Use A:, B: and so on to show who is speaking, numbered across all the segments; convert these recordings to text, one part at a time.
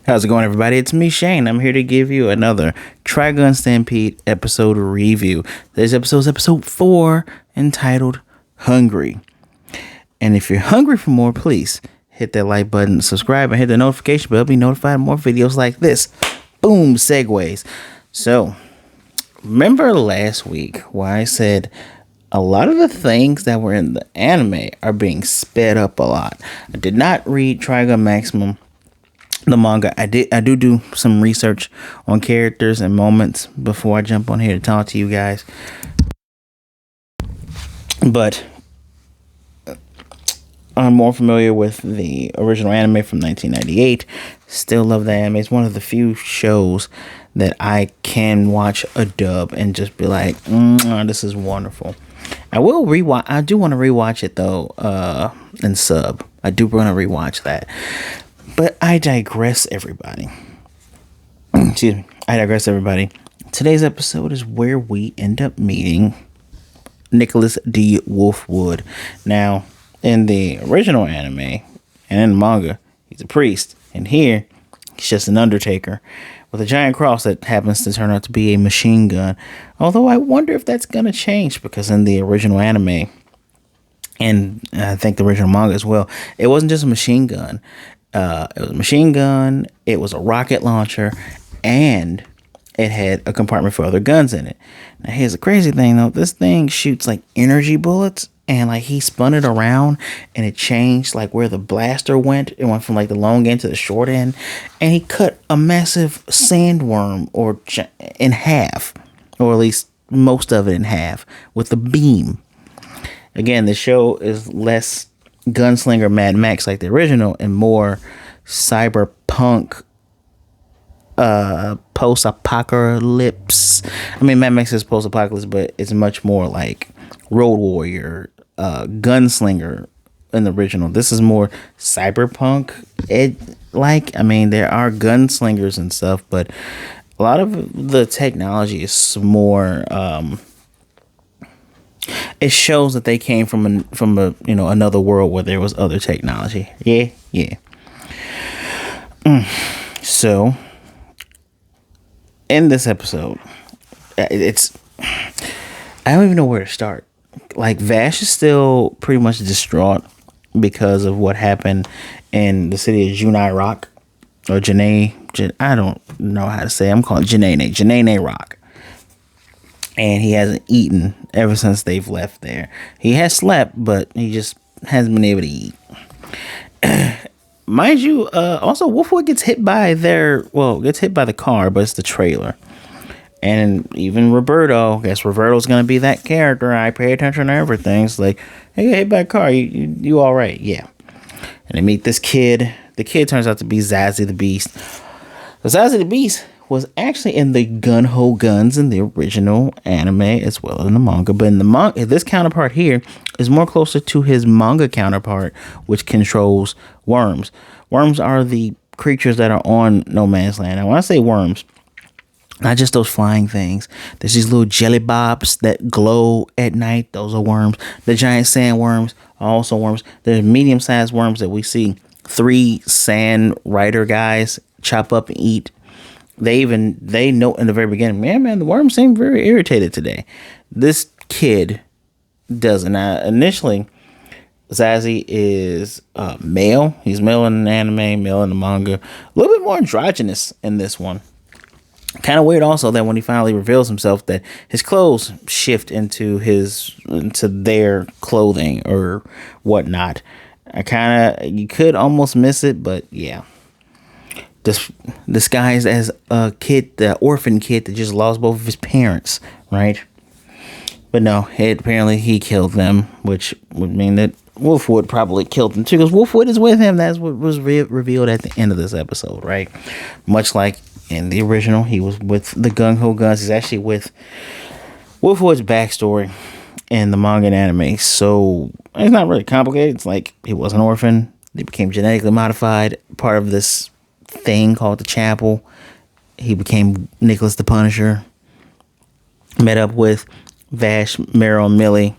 A: How's it going, everybody? It's me, Shane. I'm here to give you another Trigun Stampede episode review. Today's episode is episode 4, entitled Hungry. And if you're hungry for more, please hit that like button, subscribe, and hit the notification bell to be notified of more videos like this. Boom, segues. So, remember last week where I said a lot of the things that were in the anime are being sped up a lot. I did not read Trigun Maximum, the manga. I do some research on characters and moments before I jump on here to talk to you guys. But I'm more familiar with the original anime from 1998. Still love the anime. It's one of the few shows that I can watch a dub and just be like, this is wonderful. I will rewatch. I do want to rewatch it though, in sub. I do want to rewatch that. But I digress, everybody. Excuse me. I digress, everybody. Today's episode is where we end up meeting Nicholas D. Wolfwood. Now, in the original anime and in the manga, he's a priest. And here, he's just an Undertaker with a giant cross that happens to turn out to be a machine gun. Although I wonder if that's going to change, because in the original anime, and I think the original manga as well, it wasn't just a machine gun. It was a machine gun, it was a rocket launcher, and it had a compartment for other guns in it. Now here's the crazy thing though, this thing shoots like energy bullets, and like he spun it around and it changed like where the blaster went. It went from like the long end to the short end, and he cut a massive sandworm in half, or at least most of it in half, with a beam. Again, the show is less Gunslinger Mad Max like the original and more cyberpunk post-apocalypse. I mean, Mad Max is post-apocalypse, but it's much more like Road Warrior, Gunslinger in the original. This is more cyberpunk. I mean, there are gunslingers and stuff, but a lot of the technology is more it shows that they came from another world where there was other technology. Yeah. So in this episode, I don't even know where to start. Like, Vash is still pretty much distraught because of what happened in the city of Jurai Rock, or Janae. I don't know how to say it. I'm calling it Janae Rock. And he hasn't eaten ever since they've left there. He has slept, but he just hasn't been able to eat. Mind you, also Wolfwood gets hit by the car, but it's the trailer. And even Roberto, I guess Roberto's gonna be that character. I pay attention to everything. It's like, hey, you got hit by a car, you all right? Yeah. And they meet this kid. The kid turns out to be Zazie the Beast. Zazie the Beast was actually in the Gun-Ho Guns in the original anime as well as in the manga. But in the manga, this counterpart here is more closer to his manga counterpart, which controls worms. Worms are the creatures that are on No Man's Land. Now, when I say worms, not just those flying things. There's these little jelly bobs that glow at night. Those are worms. The giant sandworms are also worms. There's medium-sized worms that we see 3 sand rider guys chop up and eat. They note in the very beginning, man, the worms seem very irritated today. This kid doesn't. Initially, Zazie is male. He's male in the anime, male in the manga. A little bit more androgynous in this one. Kind of weird also that when he finally reveals himself, that his clothes shift into their clothing or whatnot. You could almost miss it, but yeah. Disguised as a kid, the orphan kid that just lost both of his parents, right? But no, apparently he killed them, which would mean that Wolfwood probably killed them too, because Wolfwood is with him. That's what was revealed at the end of this episode, right? Much like in the original, he was with the Gung-Ho Guns. He's actually with Wolfwood's backstory in the manga and anime, so it's not really complicated. It's like he was an orphan. He became genetically modified, part of this thing called the Chapel. He became Nicholas the Punisher. Met up with Vash, Meryl, and Millie.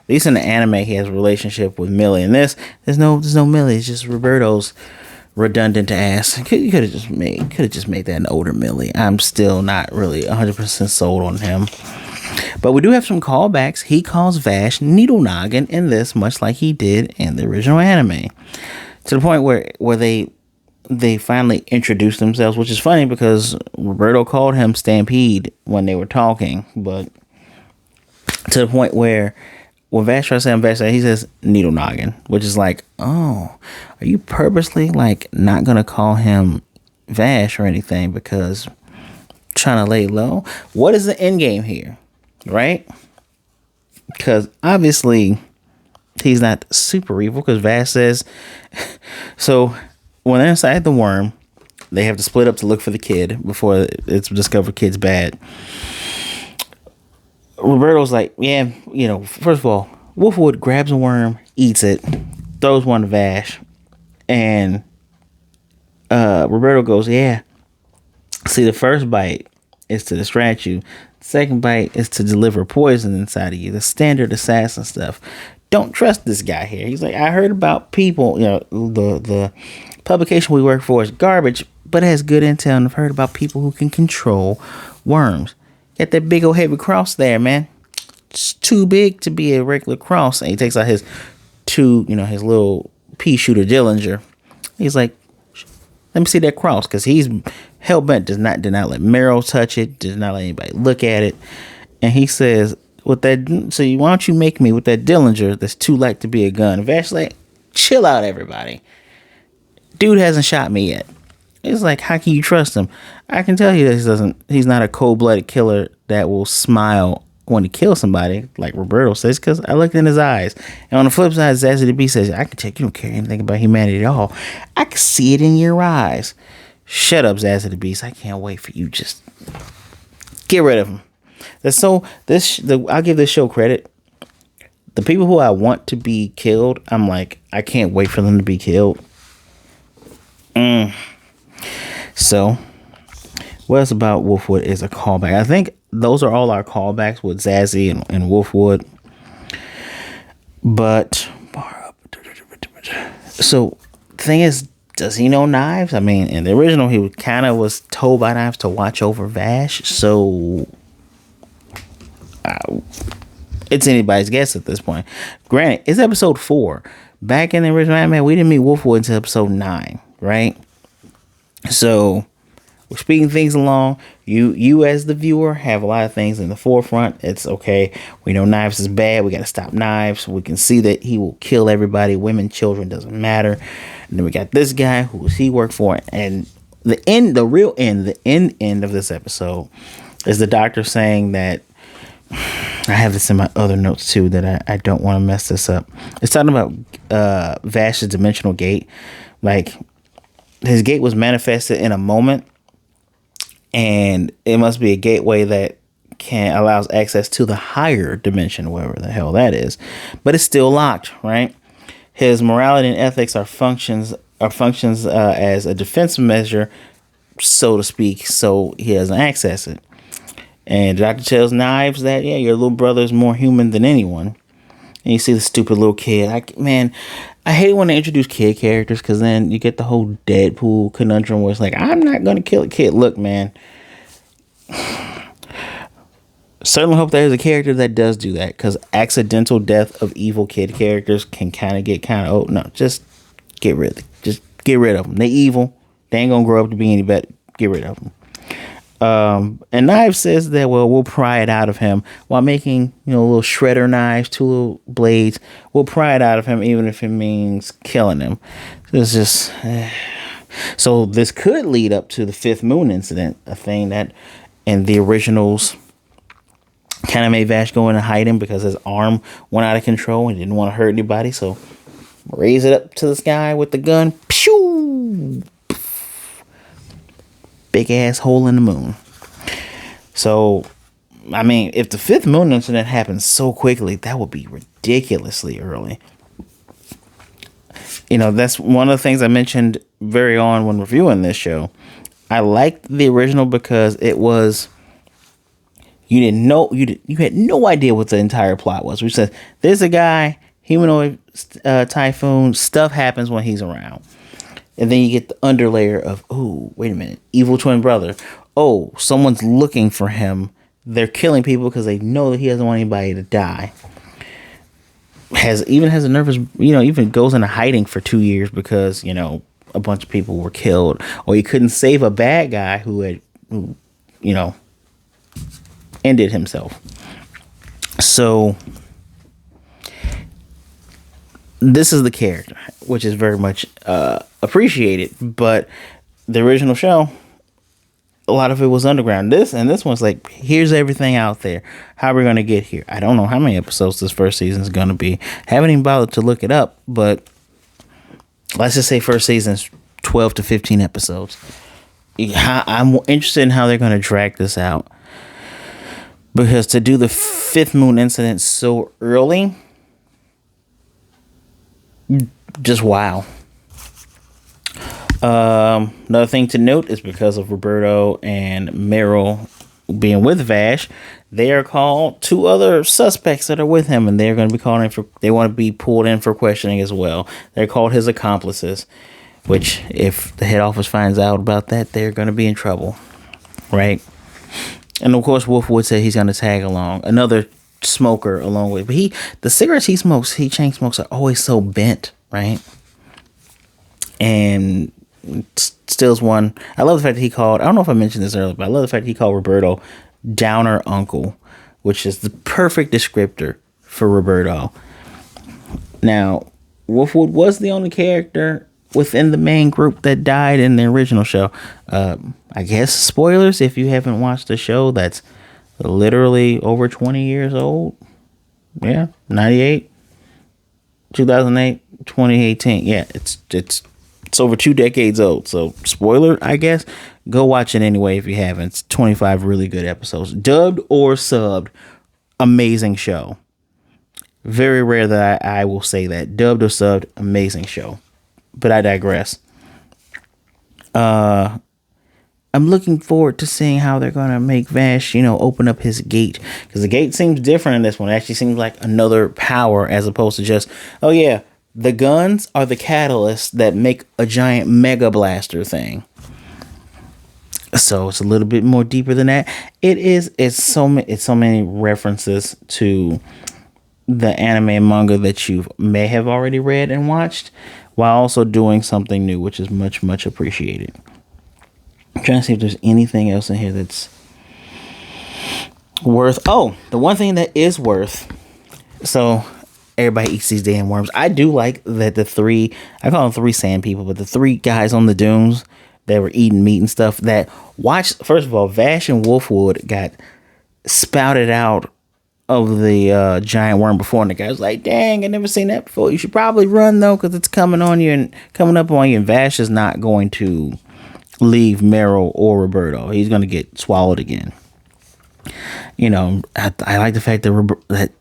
A: At least in the anime, he has a relationship with Millie. In this, there's no Millie. It's just Roberto's redundant to ask. You could have just made that an older Millie. I'm still not really 100% sold on him. But we do have some callbacks. He calls Vash Needle Noggin in this, much like he did in the original anime. To the point where they finally introduced themselves, which is funny because Roberto called him Stampede when they were talking, but to the point where when Vash tries to say him, Vash, he says Needle Noggin, which is like, oh, are you purposely like not gonna call him Vash or anything because trying to lay low? What is the end game here, right? Because obviously he's not super evil, because Vash says so when they're inside the worm, they have to split up to look for the kid before it's discovered kid's bad. Roberto's like, yeah, first of all, Wolfwood grabs a worm, eats it, throws one to Vash, and Roberto goes, yeah, see, the first bite is to distract you. The second bite is to deliver poison inside of you. The standard assassin stuff. Don't trust this guy here. He's like, I heard about people, the publication we work for is garbage, but it has good intel, and I've heard about people who can control worms. Got that big old heavy cross there, man. It's too big to be a regular cross. And he takes out his his little pea shooter Dillinger. He's like, let me see that cross, because he's hell bent. Did not let Meryl touch it. Does not let anybody look at it. And he says, with that, so why don't you make me with that Dillinger that's too light to be a gun? Vash like, chill out, everybody. Dude hasn't shot me yet. It's like, how can you trust him? I can tell you that he's not a cold-blooded killer that will smile when he kills somebody, like Roberto says, because I looked in his eyes. And on the flip side, Zazie the Beast says, I can tell you don't care anything about humanity at all. I can see it in your eyes. Shut up, Zazie the Beast. I can't wait for you. Just get rid of him. I'll give this show credit. The people who I want to be killed, I'm like, I can't wait for them to be killed. So, what else about Wolfwood is a callback? I think those are all our callbacks with Zazie and Wolfwood. But, so, the thing is, does he know knives? I mean, in the original, he kind of was told by Knives to watch over Vash. So, it's anybody's guess at this point. Granted, it's episode 4. Back in the original anime, we didn't meet Wolfwood until episode 9, right? So we're speeding things along. You as the viewer have a lot of things in the forefront. It's okay. We know Knives is bad. We got to stop Knives. We can see that he will kill everybody. Women, children, doesn't matter. And then we got this guy. Who does he work for? And the end of this episode is the doctor saying that, I have this in my other notes too, that I don't want to mess this up. It's talking about Vash's dimensional gate. Like, his gate was manifested in a moment, and it must be a gateway that allows access to the higher dimension, wherever the hell that is. But it's still locked, right? His morality and ethics are functions as a defense measure, so to speak, so he doesn't access it. And the doctor tells Knives that, yeah, your little brother is more human than anyone. And you see the stupid little kid. I hate when they introduce kid characters, because then you get the whole Deadpool conundrum where it's like, I'm not going to kill a kid. Look, man. Certainly hope there's a character that does do that, because accidental death of evil kid characters can get old. No, just get rid of them. They evil. They ain't going to grow up to be any better. Get rid of them. And Knives says that, well, we'll pry it out of him while making, little shredder knives, 2 little blades. We'll pry it out of him, even if it means killing him. It's just, so this could lead up to the Fifth Moon incident, a thing that in the originals kind of made Vash go in and hide him because his arm went out of control and didn't want to hurt anybody. So raise it up to the sky with the gun. Pew! Big ass hole in the moon. So, I mean, if the Fifth Moon incident happens so quickly, that would be ridiculously early. That's one of the things I mentioned very on when reviewing this show. I liked the original because it was, you had no idea what the entire plot was. We said, there's a guy, humanoid typhoon, stuff happens when he's around. And then you get the underlayer of, oh, wait a minute, evil twin brother. Oh, someone's looking for him. They're killing people because they know that he doesn't want anybody to die. Has a nervous, even goes into hiding for 2 years because, a bunch of people were killed, or he couldn't save a bad guy who ended himself. So this is the character, which is very much appreciated, but the original show, a lot of it was underground. This one's like, here's everything out there. How are we going to get here? I don't know how many episodes this first season is going to be. Haven't even bothered to look it up, but let's just say first season's 12 to 15 episodes. I'm interested in how they're going to drag this out, because to do the fifth moon incident so early, just wow. Another thing to note is because of Roberto and Meryl being with Vash, they are called 2 other suspects that are with him, and they're going to be called in they want to be pulled in for questioning as well. They're called his accomplices, which if the head office finds out about that, they're going to be in trouble, right? And of course, Wolfwood said he's going to tag along, another smoker along with, but the cigarettes he chain smokes are always so bent, right? And steals one. I love the fact that he called, I don't know if I mentioned this earlier, but I love the fact that he called Roberto Downer Uncle, which is the perfect descriptor for Roberto. Now, Wolfwood was the only character within the main group that died in the original show. I guess spoilers if you haven't watched the show that's literally over 20 years old. Yeah, 98, 2008, 2018. Yeah, it's over 2 decades old. So spoiler, I guess. Go watch it anyway if you haven't. It's 25 really good episodes, dubbed or subbed. Amazing show. Very rare that I will say that. Dubbed or subbed, amazing show. But I digress. I'm looking forward to seeing how they're going to make Vash, open up his gate. Because the gate seems different in this one. It actually seems like another power as opposed to just, oh yeah, the guns are the catalysts that make a giant mega blaster thing. So it's a little bit more deeper than that. It's so many references to the anime and manga that you may have already read and watched, while also doing something new, which is much, much appreciated. I'm trying to see if there's anything else in here that's worth. Oh, the one thing that is worth. So everybody eats these damn worms. I do like that the 3, I call them 3 sand people, but the 3 guys on the dunes that were eating meat and stuff that watched, first of all, Vash and Wolfwood got spouted out of the giant worm before, and the guy was like, dang, I never seen that before. You should probably run though, because it's coming up on you, and Vash is not going to leave Meryl or Roberto. He's going to get swallowed again. I like the fact that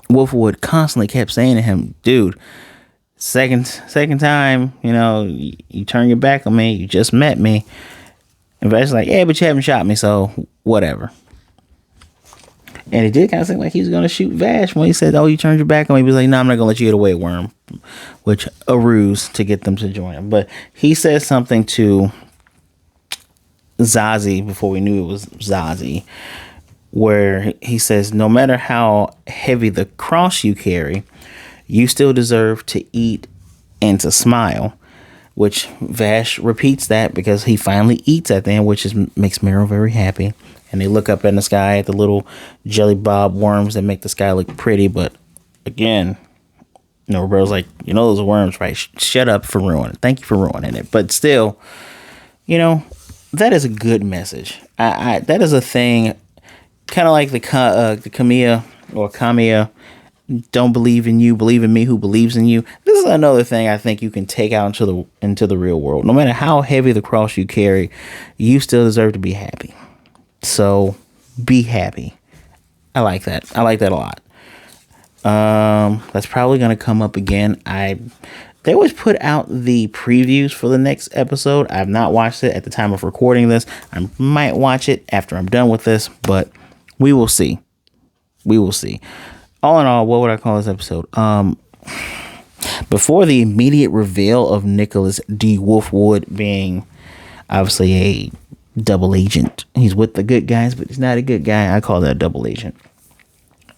A: Wolfwood constantly kept saying to him, dude, second time, you turn your back on me, you just met me. And Vash is like, yeah, but you haven't shot me, so whatever. And it did kind of seem like he was going to shoot Vash when he said, oh, you turned your back on me. He was like, no, I'm not going to let you get away, worm. Which, a ruse to get them to join him. But he says something to Zazie before we knew it was Zazie, where he says, no matter how heavy the cross you carry, you still deserve to eat and to smile. Which Vash repeats that because he finally eats at the end, which makes Meryl very happy. And they look up in the sky at the little jelly bob worms that make the sky look pretty. But again, Roberto's like, those are worms, right? Shut up for ruining it. Thank you for ruining it. But still, that is a good message. That is a thing, kind of like the Kamiya, don't believe in you, believe in me who believes in you. This is another thing I think you can take out into the real world. No matter how heavy the cross you carry, you still deserve to be happy. So be happy. I like that. I like that a lot. That's probably going to come up again. They always put out the previews for the next episode. I have not watched it at the time of recording this. I might watch it after I'm done with this, but we will see. We will see. All in all, what would I call this episode? Before the immediate reveal of Nicholas D. Wolfwood being obviously a double agent. He's with the good guys, but he's not a good guy. I call that a double agent.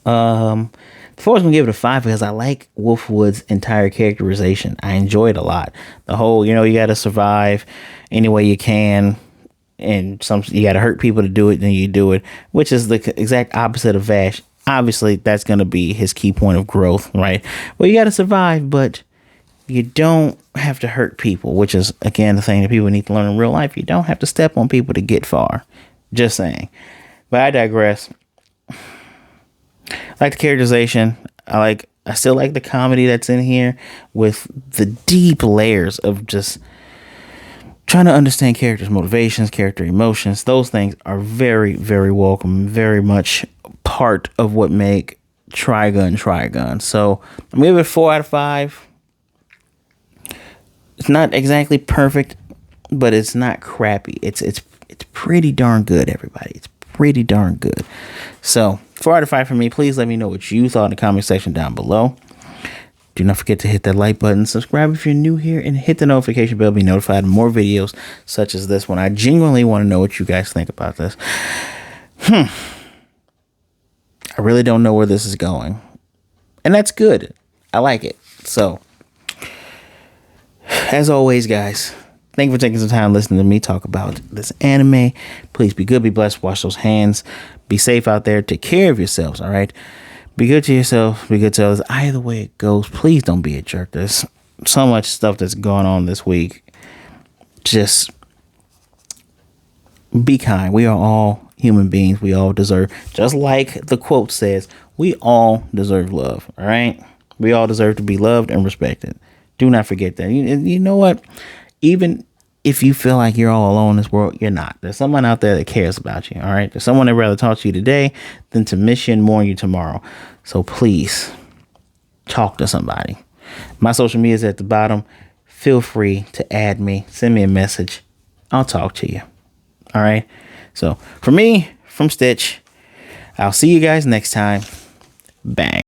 A: Before I was gonna give it a 5 because I like Wolfwood's entire characterization. I enjoy it a lot. The whole, you got to survive any way you can, and you got to hurt people to do it, then you do it, which is the exact opposite of Vash. Obviously, that's gonna be his key point of growth, right? Well, you got to survive, but you don't have to hurt people, which is, again, the thing that people need to learn in real life. You don't have to step on people to get far. Just saying. But I digress. I like the characterization. I still like the comedy that's in here with the deep layers of just trying to understand characters' motivations, character emotions. Those things are very, very welcome, very much part of what make Trigun. So I'm gonna give it a 4 out of 5. It's not exactly perfect, but it's not crappy. It's pretty darn good, everybody. It's pretty darn good. So 4 out of 5 for me. Please let me know what you thought in the comment section down below. Do not forget to hit that like button, subscribe if you're new here, and hit the notification bell to be notified of more videos such as this one. I genuinely want to know what you guys think about this. I really don't know where this is going, and that's good. I like it. So, as always, guys, thank you for taking some time listening to me talk about this anime. Please be good, be blessed, wash those hands, be safe out there, take care of yourselves, all right? Be good to yourself, be good to others. Either way it goes, please don't be a jerk. There's so much stuff that's going on this week. Just be kind. We are all human beings. We all deserve, just like the quote says, we all deserve love, all right? We all deserve to be loved and respected. Do not forget that. You know what? Even if you feel like you're all alone in this world, you're not. There's someone out there that cares about you, all right? There's someone that'd rather talk to you today than to miss you and mourn you tomorrow. So please, talk to somebody. My social media is at the bottom. Feel free to add me. Send me a message. I'll talk to you. All right? So, for me, from Stitch, I'll see you guys next time. Bang.